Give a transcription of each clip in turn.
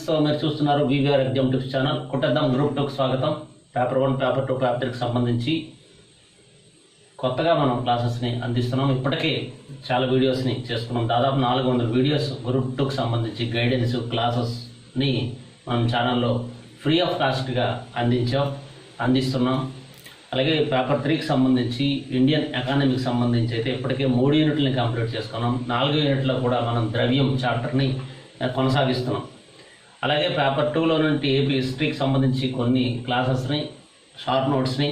So మీరు చూస్తున్నారు వీవీఆర్ exam tips channel. కొట్టేద్దాం group 2కి స్వాగతం. పేపర్ 1, పేపర్ 2, పేపర్ 3కి సంబంధించి కొత్తగా మనం క్లాసెస్ని అందిస్తున్నాం. ఇప్పటికే చాలా వీడియోస్ని చేసుకున్నాం. దాదాపు 400 వీడియోస్ గ్రూప్ 2కి సంబంధించి గైడెన్స్ క్లాసెస్ని మనం ఛానల్లో ఫ్రీ ఆఫ్ కాస్ట్గా అందిస్తున్నాం. అలాగే పేపర్ 3కి సంబంధించి ఇండియన్ ఎకానమీకి సంబంధించి అయితే ఇప్పటికే 3 యూనిట్లని కంప్లీట్ చేసుకున్నాం. 4 యూనిట్లో కూడా మనం ద్రవ్యం చాప్టర్ని కొనసాగిస్తున్నాం. అలాగే పేపర్ 2లో నుండి ఏపీ హిస్టరీకి సంబంధించి కొన్ని క్లాసెస్ని, షార్ట్ నోట్స్ని,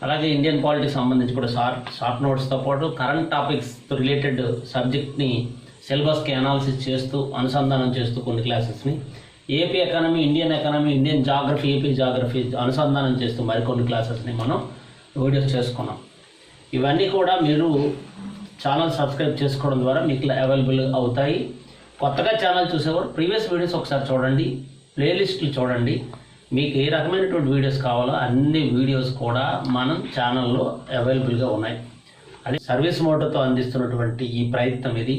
అలాగే ఇండియన్ పాలిటిక్స్ సంబంధించి కూడా షార్ట్ నోట్స్తో పాటు కరెంట్ టాపిక్స్ రిలేటెడ్ సబ్జెక్ట్ని సిలబస్కి అనాలిసిస్ చేస్తూ అనుసంధానం చేస్తూ కొన్ని క్లాసెస్ని, AP economy, Indian geography, AP geography అనుసంధానం చేస్తూ మరికొన్ని క్లాసెస్ని మనం వీడియోస్ చేసుకున్నాం. ఇవన్నీ కూడా మీరు ఛానల్ సబ్స్క్రైబ్ చేసుకోవడం ద్వారా మీకు అవైలబుల్ అవుతాయి. కొత్తగా ఛానల్ చూసేవారు ప్రీవియస్ వీడియోస్ ఒకసారి చూడండి, ప్లేలిస్టులు చూడండి. మీకు ఏ రకమైనటువంటి వీడియోస్ కావాలో అన్ని వీడియోస్ కూడా మనం ఛానల్లో అవైలబుల్గా ఉన్నాయి. అది సర్వీస్ మోటోతో అందిస్తున్నటువంటి ఈ ప్రయత్నం ఇది.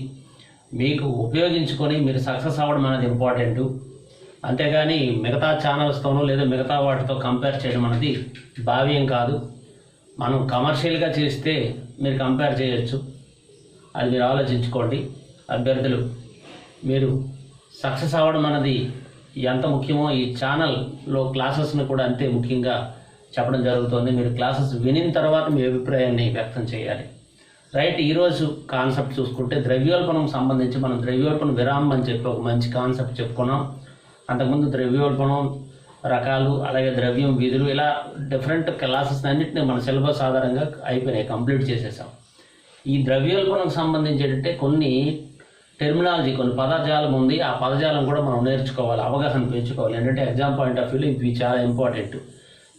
మీకు ఉపయోగించుకొని మీరు సక్సెస్ అవ్వడం అనేది ఇంపార్టెంట్. అంతేగాని మిగతా ఛానల్స్తోనో లేదా మిగతా వాటితో కంపేర్ చేయడం అనేది భావ్యం కాదు. మనం కమర్షియల్గా చేస్తే మీరు కంపేర్ చేయొచ్చు, అది మీరు ఆలోచించుకోండి. అభ్యర్థులు మీరు సక్సెస్ అవ్వడం అన్నది ఎంత ముఖ్యమో ఈ ఛానల్లో క్లాసెస్ని కూడా అంతే ముఖ్యంగా చెప్పడం జరుగుతుంది. మీరు క్లాసెస్ వినిన తర్వాత మీ అభిప్రాయాన్ని వ్యక్తం చేయాలి. రైట్, ఈరోజు కాన్సెప్ట్ చూసుకుంటే ద్రవ్యోల్బణం సంబంధించి మనం ద్రవ్యోల్బణ విరామం అని చెప్పి ఒక మంచి కాన్సెప్ట్ చెప్పుకున్నాం. అంతకుముందు ద్రవ్యోల్బణం రకాలు, అలాగే ద్రవ్యం విధులు, ఇలా డిఫరెంట్ క్లాసెస్ అన్నింటినీ మన సిలబస్ ఆధారంగా అయిపోయినాయి, కంప్లీట్ చేసేసాం. ఈ ద్రవ్యోల్బణకు సంబంధించి ఏంటంటే కొన్ని టెర్మినాలజీ, కొన్ని పదజాలం ఉంది. ఆ పదజాలం కూడా మనం నేర్చుకోవాలి, అవగాహన పెంచుకోవాలి. ఏంటంటే ఎగ్జామ్ పాయింట్ ఆఫ్ వ్యూలో ఇవి చాలా ఇంపార్టెంట్.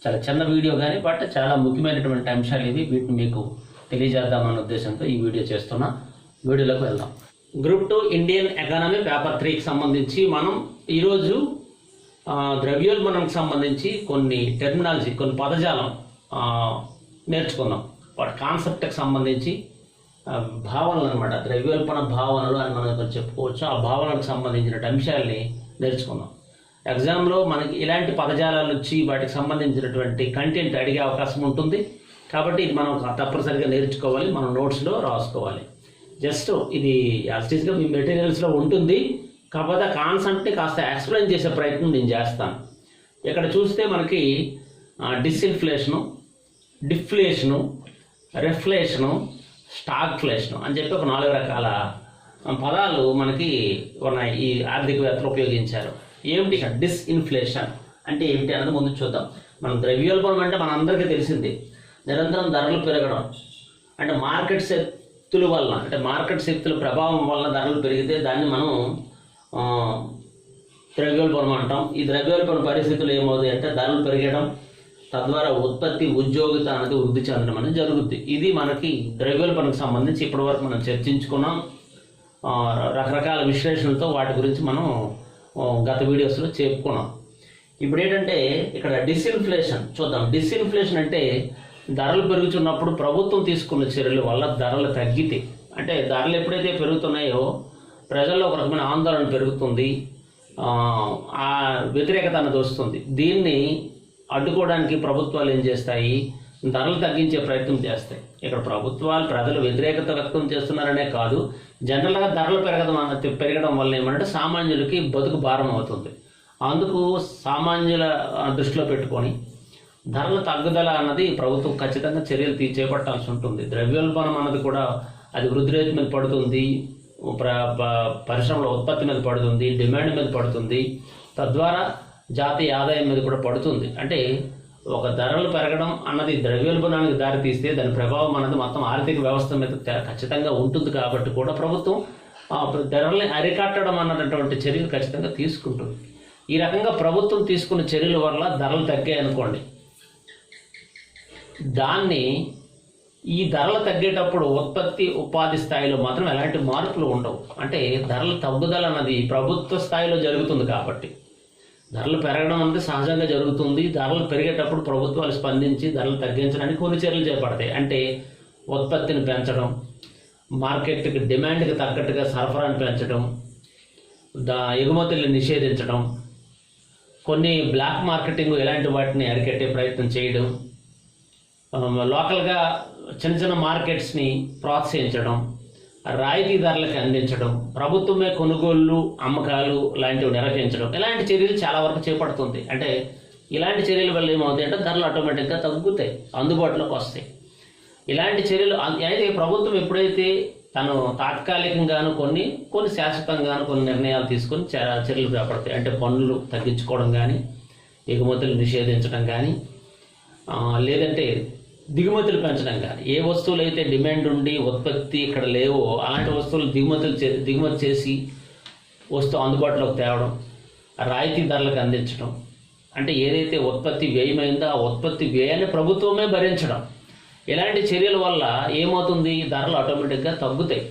చాలా చిన్న వీడియో కానీ బట్ చాలా ముఖ్యమైనటువంటి అంశాలు ఇవి. వీటిని మీకు తెలియజేద్దామన్న ఉద్దేశంతో ఈ వీడియో చేస్తున్నా. వీడియోలోకి వెళ్దాం. గ్రూప్ 2 ఇండియన్ ఎకానమీ పేపర్ 3కి సంబంధించి మనం ఈరోజు ద్రవ్యోల్బణంకి సంబంధించి కొన్ని టెర్మినాలజీ, కొన్ని పదజాలం నేర్చుకుందాం. వాటి కాన్సెప్ట్కి సంబంధించి భావనలు అనమాట, ద్రవ్యోల్బణ భావనలు అని మనం చెప్పుకోవచ్చు. ఆ భావనలకు సంబంధించిన అంశాలని నేర్చుకుందాం. ఎగ్జామ్లో మనకి ఇలాంటి పదజాలాలు వచ్చి వాటికి సంబంధించినటువంటి కంటెంట్ అడిగే అవకాశం ఉంటుంది. కాబట్టి ఇది మనం తప్పనిసరిగా నేర్చుకోవాలి, మనం నోట్స్లో రాసుకోవాలి. జస్ట్ ఇది యాస్టీస్గా మీ మెటీరియల్స్లో ఉంటుంది. కాకపోతే ఆ కాన్సెప్ట్ని కాస్త ఎక్స్ప్లెయిన్ చేసే ప్రయత్నం నేను చేస్తాను. ఇక్కడ చూస్తే మనకి డిస్ఇన్ఫ్లేషను, డిఫ్లేషను, రిఫ్లేషను, స్టాగ్ఫ్లేషను అని చెప్పి ఒక 4 రకాల పదాలు మనకి ఉన్నాయి, ఈ ఆర్థికవేత్తలు ఉపయోగించారు. ఏమిటి డిస్ఇన్ఫ్లేషన్ అంటే ఏమిటి అన్నది ముందు చూద్దాం. మనం ద్రవ్యోల్బణం అంటే మనందరికీ తెలిసింది, నిరంతరం ధరలు పెరగడం. అంటే మార్కెట్ శక్తుల వలన, అంటే మార్కెట్ శక్తుల ప్రభావం వలన ధరలు పెరిగితే దాన్ని మనం ద్రవ్యోల్బణం అంటాం. ఈ ద్రవ్యోల్బణ పరిస్థితులు ఏమవుతాయి అంటే ధరలు పెరగడం, తద్వారా ఉత్పత్తి, ఉద్యోగిత అనేది వృద్ధి చెందడం అనేది జరుగుద్ది. ఇది మనకి ద్రవ్యోల్బణకు సంబంధించి ఇప్పటివరకు మనం చర్చించుకున్నాం. రకరకాల విశ్లేషణలతో వాటి గురించి మనం గత వీడియోస్లో చెప్పుకున్నాం. ఇప్పుడు ఏంటంటే ఇక్కడ డిస్ఇన్ఫ్లేషన్ చూద్దాం. డిస్ఇన్ఫ్లేషన్ అంటే ధరలు పెరుగుతున్నప్పుడు ప్రభుత్వం తీసుకున్న చర్యల వల్ల ధరలు తగ్గితే, అంటే ధరలు ఎప్పుడైతే పెరుగుతున్నాయో ప్రజల్లో ఒక రకమైన ఆందోళన పెరుగుతుంది, ఆ వ్యతిరేకత అనేది వస్తుంది. దీన్ని అడ్డుకోవడానికి ప్రభుత్వాలు ఏం చేస్తాయి, ధరలు తగ్గించే ప్రయత్నం చేస్తాయి. ఇక్కడ ప్రభుత్వాలు ప్రజలు వ్యతిరేకత వ్యక్తం చేస్తున్నారనే కాదు, జనరల్గా ధరలు పెరగడం వల్ల ఏమంటే సామాన్యులకి బతుకు భారం అవుతుంది. అందుకు సామాన్యుల దృష్టిలో పెట్టుకొని ధరల తగ్గుదల అన్నది ప్రభుత్వం ఖచ్చితంగా చర్యలు చేపట్టాల్సి ఉంటుంది. ద్రవ్యోల్బణం అన్నది కూడా అది వృద్ధి రేటు మీద పడుతుంది, పరిశ్రమల ఉత్పత్తి మీద పడుతుంది, డిమాండ్ మీద పడుతుంది, తద్వారా జాతీయ ఆదాయం మీద కూడా పడుతుంది. అంటే ఒక ధరలు పెరగడం అన్నది ద్రవ్యోల్బణానికి దారితీస్తే దాని ప్రభావం అన్నది మొత్తం ఆర్థిక వ్యవస్థ మీద ఖచ్చితంగా ఉంటుంది. కాబట్టి కూడా ప్రభుత్వం ధరల్ని అరికట్టడం అన్నటువంటి చర్యలు ఖచ్చితంగా తీసుకుంటుంది. ఈ రకంగా ప్రభుత్వం తీసుకున్న చర్యల వల్ల ధరలు తగ్గాయనుకోండి, దాన్ని ఈ ధరలు తగ్గేటప్పుడు ఉత్పత్తి, ఉపాధి స్థాయిలో మాత్రం ఎలాంటి మార్పులు ఉండవు. అంటే ధరల తగ్గుదల అన్నది ప్రభుత్వ స్థాయిలో జరుగుతుంది. కాబట్టి ధరలు పెరగడం అనేది సహజంగా జరుగుతుంది. ధరలు పెరిగేటప్పుడు ప్రభుత్వాలు స్పందించి ధరలు తగ్గించడానికి కొన్ని చర్యలు చేపడతాయి. అంటే ఉత్పత్తిని పెంచడం, మార్కెట్కి డిమాండ్కి తగ్గట్టుగా సరఫరాను పెంచడం, ఎగుమతుల్ని నిషేధించడం, కొన్ని బ్లాక్ మార్కెటింగ్ ఇలాంటి వాటిని అరికట్టే ప్రయత్నం చేయడం, లోకల్గా చిన్న చిన్న మార్కెట్స్ని ప్రోత్సహించడం, రాయితీ ధరలకు అందించడం, ప్రభుత్వమే కొనుగోళ్లు అమ్మకాలు లాంటివి నిర్వహించడం, ఇలాంటి చర్యలు చాలా వరకు చేపడుతుంది. అంటే ఇలాంటి చర్యల వల్ల ఏమవుతాయి అంటే ధరలు ఆటోమేటిక్గా తగ్గుతాయి, అందుబాటులోకి వస్తాయి. ఇలాంటి చర్యలు అయితే ప్రభుత్వం ఎప్పుడైతే తను తాత్కాలికంగాను కొన్ని శాశ్వతంగాను కొన్ని నిర్ణయాలు తీసుకొని చర్యలు చేపడతాయి. అంటే పన్నులు తగ్గించుకోవడం కానీ, ఎగుమతులు నిషేధించడం కానీ, లేదంటే దిగుమతులు పెంచడం కానీ, ఏ వస్తువులు అయితే డిమాండ్ ఉండి ఉత్పత్తి ఇక్కడ లేవో అలాంటి వస్తువులు దిగుమతి చేసి వస్తువు అందుబాటులోకి తేవడం, రాయితీ ధరలకు అందించడం. అంటే ఏదైతే ఉత్పత్తి వ్యయమైందో ఆ ఉత్పత్తి వ్యయాన్ని ప్రభుత్వమే భరించడం. ఇలాంటి చర్యల వల్ల ఏమవుతుంది, ధరలు ఆటోమేటిక్గా తగ్గుతాయి.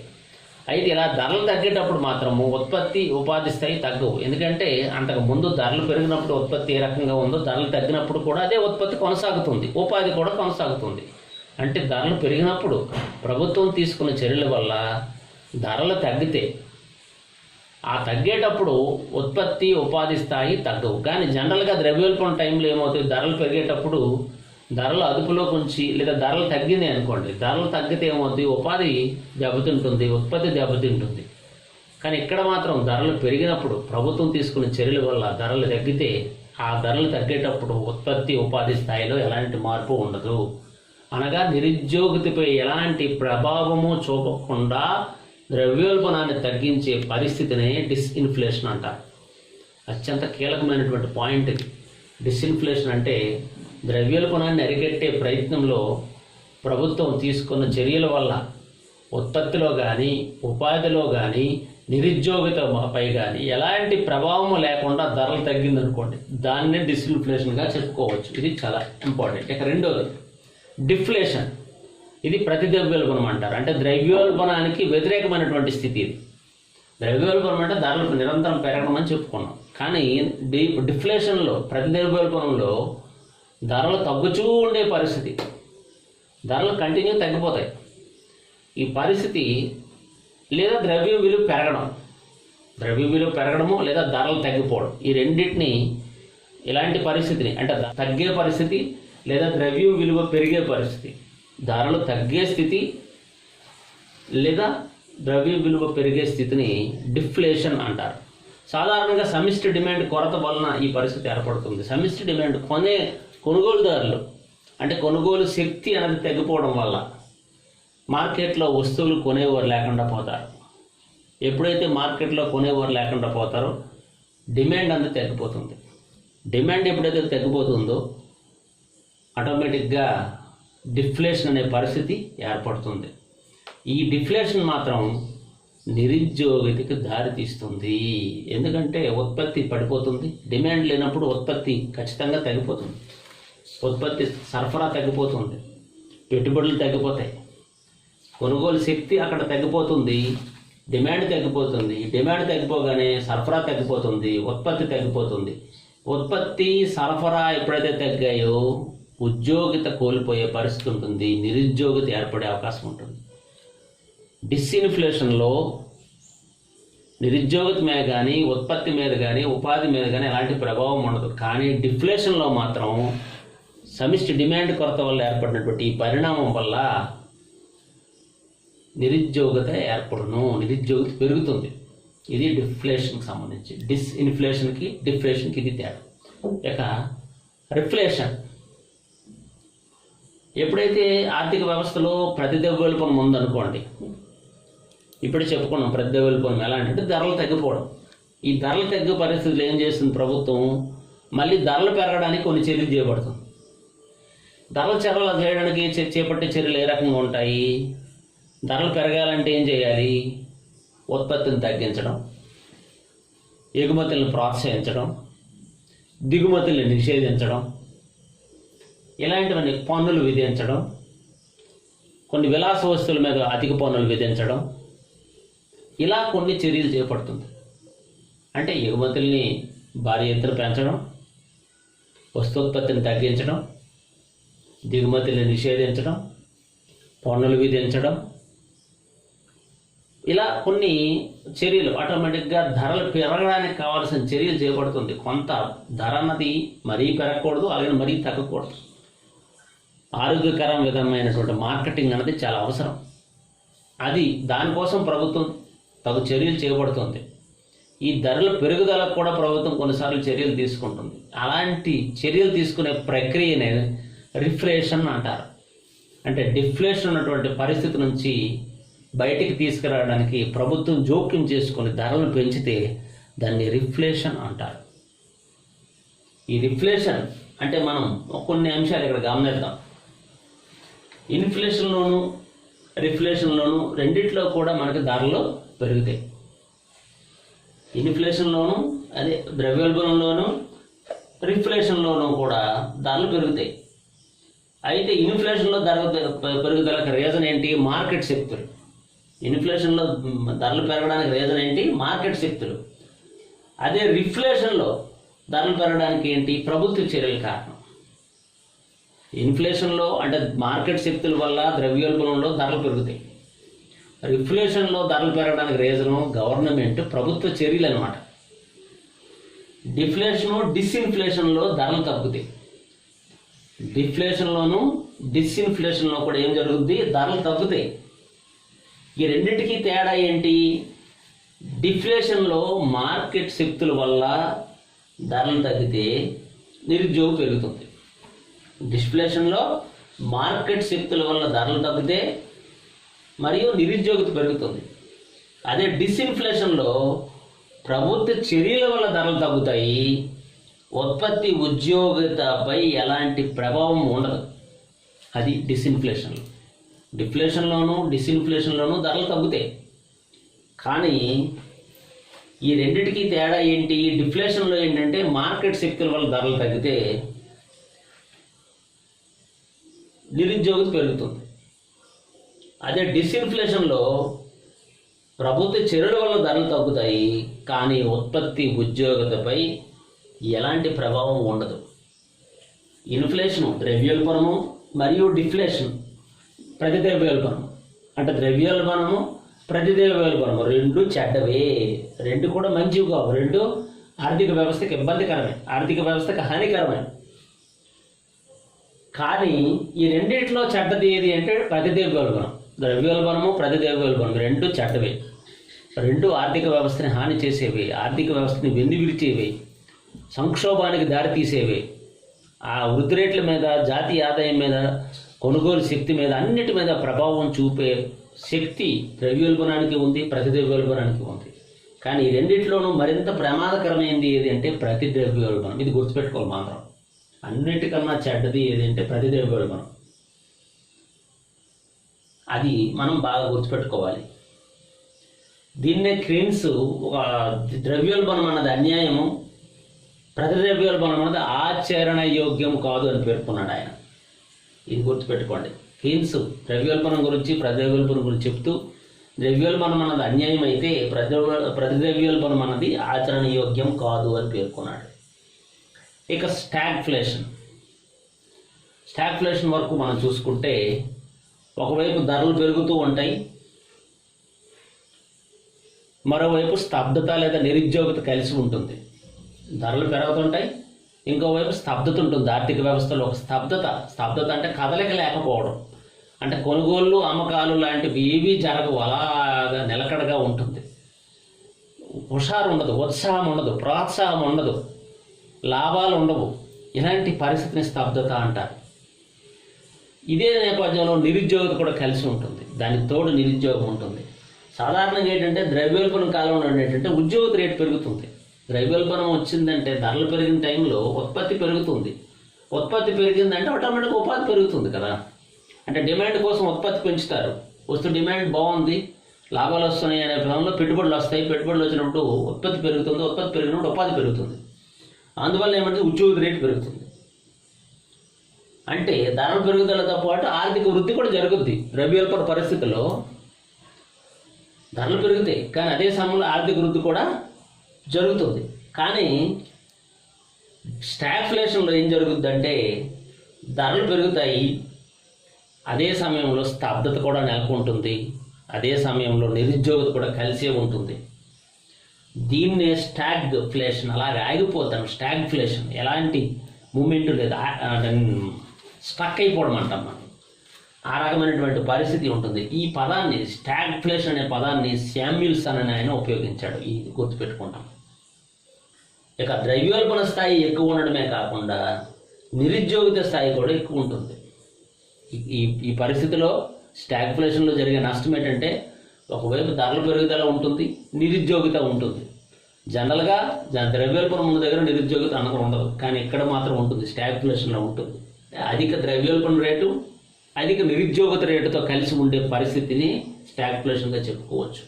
అయితే ఇలా ధరలు తగ్గేటప్పుడు మాత్రము ఉత్పత్తి ఉపాధి స్థాయి తగ్గవు. ఎందుకంటే అంతకు ముందు ధరలు పెరిగినప్పుడు ఉత్పత్తి ఏ రకంగా ఉందో ధరలు తగ్గినప్పుడు కూడా అదే ఉత్పత్తి కొనసాగుతుంది, ఉపాధి కూడా కొనసాగుతుంది. అంటే ధరలు పెరిగినప్పుడు ప్రభుత్వం తీసుకున్న చర్యల వల్ల ధరలు తగ్గితే ఆ తగ్గేటప్పుడు ఉత్పత్తి ఉపాధి స్థాయి తగ్గవు. కానీ జనరల్గా ద్రవ్యోల్బణం టైంలో ఏమవుతుంది, ధరలు పెరిగేటప్పుడు ధరలు అదుపులోకి ఉంచి లేదా ధరలు తగ్గింది అనుకోండి, ధరలు తగ్గితే ఏమవుతుంది, ఉపాధి దెబ్బతింటుంది, ఉత్పత్తి దెబ్బతింటుంది. కానీ ఇక్కడ మాత్రం ధరలు పెరిగినప్పుడు ప్రభుత్వం తీసుకున్న చర్యల వల్ల ధరలు తగ్గితే ఆ ధరలు తగ్గేటప్పుడు ఉత్పత్తి ఉపాధి స్థాయిలో ఎలాంటి మార్పు ఉండదు. అనగా నిరుద్యోగితపై ఎలాంటి ప్రభావము చూపకుండా ద్రవ్యోల్బణాన్ని తగ్గించే పరిస్థితినే డిస్ఇన్ఫ్లేషన్ అంటారు. అత్యంత కీలకమైనటువంటి పాయింట్ ఇది. డిస్ఇన్ఫ్లేషన్ అంటే ద్రవ్యోల్బణాన్ని అరికట్టే ప్రయత్నంలో ప్రభుత్వం తీసుకున్న చర్యల వల్ల ఉత్పత్తిలో కానీ ఉపాధిలో కానీ నిరుద్యోగితపై కానీ ఎలాంటి ప్రభావం లేకుండా ధరలు తగ్గిందనుకోండి, దాన్నే డిస్ఇన్ఫ్లేషన్గా చెప్పుకోవచ్చు. ఇది చాలా ఇంపార్టెంట్. ఇక రెండోది డిఫ్లేషన్. ఇది ప్రతి ద్రవ్యోల్బణం అంటారు. అంటే ద్రవ్యోల్బణానికి వ్యతిరేకమైనటువంటి స్థితి ఇది. ద్రవ్యోల్బణం అంటే ధరలు నిరంతరం పెరగడం అని చెప్పుకున్నాం. కానీ డిఫ్లేషన్లో ప్రతి ద్రవ్యోల్బణంలో ధరలు తగ్గుతూ ఉండే పరిస్థితి, ధరలు కంటిన్యూ తగ్గిపోతాయి. ఈ పరిస్థితి లేదా ద్రవ్య విలువ పెరగడము లేదా ధరలు తగ్గిపోవడం, ఈ రెండింటిని ఇలాంటి పరిస్థితిని అంటే తగ్గే పరిస్థితి లేదా ద్రవ్య విలువ పెరిగే పరిస్థితి, ధరలు తగ్గే స్థితి లేదా ద్రవ్య విలువ పెరిగే స్థితిని డిఫ్లేషన్ అంటారు. సాధారణంగా సమిష్టి డిమాండ్ కొరత వలన ఈ పరిస్థితి ఏర్పడుతుంది. సమిష్టి డిమాండ్ కొనుగోలుదారులు అంటే కొనుగోలు శక్తి అనేది తగ్గిపోవడం వల్ల మార్కెట్లో వస్తువులు కొనేవారు లేకుండా పోతారు. ఎప్పుడైతే మార్కెట్లో కొనేవారు లేకుండా పోతారో డిమాండ్ అనేది తగ్గిపోతుంది. డిమాండ్ ఎప్పుడైతే తగ్గిపోతుందో ఆటోమేటిక్గా డిఫ్లేషన్ అనే పరిస్థితి ఏర్పడుతుంది. ఈ డిఫ్లేషన్ మాత్రం నిరుద్యోగితకి దారితీస్తుంది. ఎందుకంటే ఉత్పత్తి పడిపోతుంది, డిమాండ్ లేనప్పుడు ఉత్పత్తి ఖచ్చితంగా తగ్గిపోతుంది, ఉత్పత్తి సరఫరా తగ్గిపోతుంది, పెట్టుబడులు తగ్గిపోతాయి, కొనుగోలు శక్తి అక్కడ తగ్గిపోతుంది, డిమాండ్ తగ్గిపోతుంది. డిమాండ్ తగ్గిపోగానే సరఫరా తగ్గిపోతుంది, ఉత్పత్తి తగ్గిపోతుంది. ఉత్పత్తి సరఫరా ఎప్పుడైతే తగ్గాయో ఉద్యోగిత కోల్పోయే పరిస్థితి ఉంటుంది, నిరుద్యోగిత ఏర్పడే అవకాశం ఉంటుంది. డిస్ఇన్ఫ్లేషన్లో నిరుద్యోగిత మీద కానీ ఉత్పత్తి మీద కానీ ఉపాధి మీద కానీ ఎలాంటి ప్రభావం ఉండదు. కానీ డిఫ్లేషన్లో మాత్రం సమిష్టి డిమాండ్ కొరత వల్ల ఏర్పడినటువంటి ఈ పరిణామం వల్ల నిరుద్యోగిత ఏర్పడును, నిరుద్యోగిత పెరుగుతుంది. ఇది డిఫ్లేషన్కి సంబంధించి. డిస్ఇన్ఫ్లేషన్కి డిఫ్లేషన్కి ఇది తేడా. ఇక రిఫ్లేషన్. ఎప్పుడైతే ఆర్థిక వ్యవస్థలో ప్రతి ద్రవ్యోల్బణం ఉందనుకోండి, ఇప్పుడు చెప్పుకున్నాం ప్రతి ద్రవ్యోల్బణం ఎలా అంటే ధరలు తగ్గిపోవడం. ఈ ధరలు తగ్గే పరిస్థితులు ఏం చేస్తుంది ప్రభుత్వం, మళ్ళీ ధరలు పెరగడానికి కొన్ని చర్యలు చేపడుతుంది. ధరలు చేయడానికి చేపట్టే చర్యలు ఏ రకంగా ఉంటాయి, ధరలు పెరగాలంటే ఏం చేయాలి, ఉత్పత్తిని తగ్గించడం, ఎగుమతులను ప్రోత్సహించడం, దిగుమతులను నిషేధించడం, ఇలాంటివన్నీ పన్నులు విధించడం, కొన్ని విలాస వస్తువుల మీద అధిక పన్నులు విధించడం, ఇలా కొన్ని చర్యలు చేపడుతుంది. అంటే ఎగుమతుల్ని భారీ ఎత్తున పెంచడం, వస్తోత్పత్తిని తగ్గించడం, దిగుమతుల్ని నిషేధించడం, పన్నులు విధించడం, ఇలా కొన్ని చర్యలు ఆటోమేటిక్గా ధరలు పెరగడానికి కావాల్సిన చర్యలు చేపడుతుంది. కొంత ధర అన్నది మరీ పెరగకూడదు, అలాగే మరీ తగ్గకూడదు. ఆరోగ్యకరం విధమైనటువంటి మార్కెటింగ్ అనేది చాలా అవసరం. అది దానికోసం ప్రభుత్వం తగు చర్యలు చేపడుతుంది. ఈ ధరల పెరుగుదలకు కూడా ప్రభుత్వం కొన్నిసార్లు చర్యలు తీసుకుంటుంది. అలాంటి చర్యలు తీసుకునే ప్రక్రియనే రిఫ్లేషన్ అంటారు. అంటే డిఫ్లేషన్ ఉన్నటువంటి పరిస్థితి నుంచి బయటికి తీసుకురావడానికి ప్రభుత్వం జోక్యం చేసుకొని ధరలను పెంచితే దాన్ని రిఫ్లేషన్ అంటారు. ఈ రిఫ్లేషన్ అంటే మనం కొన్ని అంశాలు ఇక్కడ గమనిద్దాం. ఇన్ఫ్లేషన్లోను రిఫ్లేషన్లోను రెండిట్లో కూడా మనకి ధరలు పెరుగుతాయి. ఇన్ఫ్లేషన్లోను అదే ద్రవ్యోల్బణంలోను రిఫ్లేషన్లోనూ కూడా ధరలు పెరుగుతాయి. అయితే ఇన్ఫ్లేషన్లో పెరుగుదలకు రీజన్ ఏంటి? మార్కెట్ శక్తులు. ఇన్ఫ్లేషన్లో ధరలు పెరగడానికి రీజన్ ఏంటి? మార్కెట్ శక్తులు. అదే రిఫ్లేషన్లో ధరలు పెరగడానికి ఏంటి? ప్రభుత్వ చర్యల కారణం. ఇన్ఫ్లేషన్లో అంటే మార్కెట్ శక్తుల వల్ల ద్రవ్యోల్బణంలో ధరలు పెరుగుతాయి. రిఫ్లేషన్లో ధరలు పెరగడానికి రీజను గవర్నమెంట్ ప్రభుత్వ చర్యలు అనమాట. డిఫ్లేషను డిస్ఇన్ఫ్లేషన్లో ధరలు తగ్గుతాయి. డిఫ్లేషన్లోను డిస్ఇన్ఫ్లేషన్లో కూడా ఏం జరుగుద్ది? ధరలు తగ్గుతాయి. ఈ రెండింటికి తేడా ఏంటి? డిఫ్లేషన్లో మార్కెట్ శక్తుల వల్ల ధరలు తగ్గితే నిరుద్యోగం పెరుగుతుంది. డిఫ్లేషన్లో మార్కెట్ శక్తుల వల్ల ధరలు తగ్గితే మరియు నిరుద్యోగత పెరుగుతుంది. అదే డిస్ఇన్ఫ్లేషన్లో ప్రభుత్వ చర్యల వల్ల ధరలు తగ్గుతాయి, ఉత్పత్తి ఉద్యోగితపై ఎలాంటి ప్రభావం ఉండదు. అది డిస్ఇన్ఫ్లేషన్లో. డిఫ్లేషన్లోనూ డిస్ఇన్ఫ్లేషన్లోనూ ధరలు తగ్గుతాయి. కానీ ఈ రెండింటికి తేడా ఏంటి? డిఫ్లేషన్లో ఏంటంటే మార్కెట్ శక్తుల వల్ల ధరలు తగ్గితే నిరుద్యోగత పెరుగుతుంది. అదే డిస్ఇన్ఫ్లేషన్లో ప్రభుత్వ చర్యల వల్ల ధరలు తగ్గుతాయి, కానీ ఉత్పత్తి ఉద్యోగితపై ఎలాంటి ప్రభావం ఉండదు. ఇన్ఫ్లేషను ద్రవ్యోల్బణము మరియు డిఫ్లేషన్ ప్రతిద్రవ్యోల్బణము. అంటే ద్రవ్యోల్బణము ప్రతిద్రవ్యోల్బణము రెండు చెడ్డవే, రెండు కూడా మంచివి కావు. రెండు ఆర్థిక వ్యవస్థకి ఇబ్బందికరమే, ఆర్థిక వ్యవస్థకి హానికరమే. కానీ ఈ రెండింటిలో చెడ్డది ఏది అంటే ప్రతిద్రవ్యోల్బణం. ద్రవ్యోల్బణము ప్రతిద్రవ్యోల్బణం రెండు చెడ్డవే. రెండు ఆర్థిక వ్యవస్థని హాని చేసేవి, ఆర్థిక వ్యవస్థని వెన్నువిరిచేవి, సంక్షోభానికి దారితీసేవి. ఆ వృద్ధి రేట్ల మీద, జాతీయ ఆదాయం మీద, కొనుగోలు శక్తి మీద, అన్నిటి మీద ప్రభావం చూపే శక్తి ద్రవ్యోల్బణానికి ఉంది, ప్రతిద్రవ్యోల్బణానికి ఉంది. కానీ ఈ రెండిట్లోనూ మరింత ప్రమాదకరమైనది ఏది అంటే ప్రతిద్రవ్యోల్బణం. ఇది గుర్తుపెట్టుకోవాలి మాత్రం. అన్నిటికన్నా చెడ్డది ఏది అంటే ప్రతిద్రవ్యోల్బణం. అది మనం బాగా గుర్తుపెట్టుకోవాలి. దీన్నే క్రీన్స్ ఒక ద్రవ్యోల్బణం అన్నది అన్యాయము, ప్రతిద్రవ్యోల్బణం అన్నది ఆచరణ యోగ్యం కాదు అని పేర్కొన్నాడు ఆయన. ఇది గుర్తుపెట్టుకోండి. క్రీన్స్ ద్రవ్యోల్బణం గురించి ప్రతిద్రవ్యోల్బణం గురించి చెప్తూ ద్రవ్యోల్బణం అన్నది అన్యాయం అయితే ప్రతిద్రవ్యోల్బణం అన్నది ఆచరణ యోగ్యం కాదు అని పేర్కొన్నాడు. ఇక స్టాగ్ఫ్లేషన్ వరకు మనం చూసుకుంటే ఒకవైపు ధరలు పెరుగుతూ ఉంటాయి, మరోవైపు స్తబ్దత లేదా నిరుద్యోగత కలిసి ఉంటుంది. ధరలు పెరుగుతుంటాయి, ఇంకోవైపు స్తబ్దత ఉంటుంది. ఆర్థిక వ్యవస్థలో ఒక స్తబ్దత అంటే కదలిక లేకపోవడం. అంటే కొనుగోళ్ళు అమ్మకాలు లాంటివి ఏవీ జరగవు, అలాగా నిలకడగా ఉంటుంది. హుషారు ఉండదు, ఉత్సాహం ఉండదు, ప్రోత్సాహం ఉండదు, లాభాలు ఉండవు. ఇలాంటి పరిస్థితిని స్తబ్దత అంటారు. ఇదే నేపథ్యంలో నిరుద్యోగత కూడా కలిసి ఉంటుంది, దానికి తోడు నిరుద్యోగం ఉంటుంది. సాధారణంగా ఏంటంటే ద్రవ్యోల్బణం కాలంలో ఏంటంటే ఉద్యోగ రేటు పెరుగుతుంది. ద్రవ్యోల్బణం వచ్చిందంటే ధరలు పెరిగిన టైంలో ఉత్పత్తి పెరుగుతుంది. ఉత్పత్తి పెరిగిందంటే ఆటోమేటిక్గా ఉపాధి పెరుగుతుంది కదా. అంటే డిమాండ్ కోసం ఉత్పత్తి పెంచుతారు. డిమాండ్ బాగుంది, లాభాలు వస్తున్నాయి అనే క్రమంలో పెట్టుబడులు వస్తాయి. పెట్టుబడులు వచ్చినప్పుడు ఉత్పత్తి పెరుగుతుంది, ఉత్పత్తి పెరిగినప్పుడు ఉపాధి పెరుగుతుంది. అందువల్ల ఏమంటే ఉద్యోగ రేటు పెరుగుతుంది. అంటే ధరల పెరుగుదలతో పాటు ఆర్థిక వృద్ధి కూడా జరుగుద్ది. ద్రవ్యోల్బణ పరిస్థితుల్లో ధరలు పెరుగుతాయి, కానీ అదే సమయంలో ఆర్థిక వృద్ధి కూడా జరుగుతుంది. కానీ స్టాగ్ఫ్లేషన్లో ఏం జరుగుద్దంటే ధరలు పెరుగుతాయి, అదే సమయంలో స్తబ్దత కూడా నెలకొంటుంది, అదే సమయంలో నిరుద్యోగత కూడా కలిసే ఉంటుంది. దీన్నే స్టాగ్ఫ్లేషన్, అలాగే ఆగిపోతాం. స్టాగ్ఫ్లేషన్ ఎలాంటి మూమెంట్ లేదు, స్టక్ అయిపోవడం అంటాం మనం. ఆ రకమైనటువంటి పరిస్థితి ఉంటుంది. ఈ పదాన్ని, స్టాగ్ఫ్లేషన్ అనే పదాన్ని శామ్యూల్సన్ అని ఆయన ఉపయోగించాడు. ఇది గుర్తుపెట్టుకుంటాం. ఇక ద్రవ్యోల్బణ స్థాయి ఎక్కువ ఉండడమే కాకుండా నిరుద్యోగిత స్థాయి కూడా ఎక్కువ ఉంటుంది. ఈ పరిస్థితిలో స్టాగ్ఫ్లేషన్లో జరిగే నష్టం ఏంటంటే, ఒకవైపు ధరల పెరుగుదల ఉంటుంది, నిరుద్యోగిత ఉంటుంది. జనరల్గా ద్రవ్యోల్బణం ఉన్న దగ్గర నిరుద్యోగిత అన్నది ఉండదు, కానీ ఇక్కడ మాత్రం ఉంటుంది, స్టాగ్ఫ్లేషన్లో ఉంటుంది. అధిక ద్రవ్యోల్బణ రేటు, అధిక నిరుద్యోగిత రేటుతో కలిసి ఉండే పరిస్థితిని స్టాగ్ఫ్లేషన్గా చెప్పుకోవచ్చు.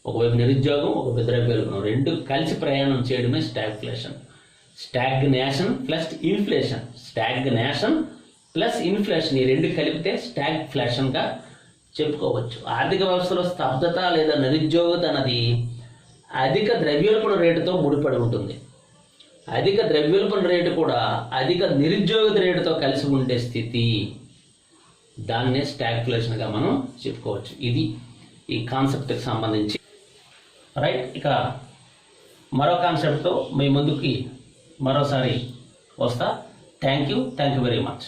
ఒకవైపు నిరుద్యోగం, ఒకవైపు ద్రవ్యోల్బణం, రెండు కలిసి ప్రయాణం చేయడమే stagflation. Stagnation plus inflation, stagnation plus inflation, ఈ రెండు కలిపితే స్టాగ్ఫ్లేషన్గా చెప్పుకోవచ్చు. ఆర్థిక వ్యవస్థలో స్తబ్దత లేదా నిరుద్యోగత అన్నది అధిక ద్రవ్యోల్బణ రేటుతో ముడిపడి ఉంటుంది. అధిక ద్రవ్యోల్బణ రేటు కూడా అధిక నిరుద్యోగిత రేటుతో కలిసి ఉండే స్థితి, దాన్నే స్టాగ్ఫ్లేషన్గా మనం చెప్పుకోవచ్చు. ఇది ఈ కాన్సెప్ట్కి సంబంధించి. రైట్, ఇక మరో కాన్సెప్ట్తో మీ ముందుకి మరోసారి వస్తా. Thank you very much.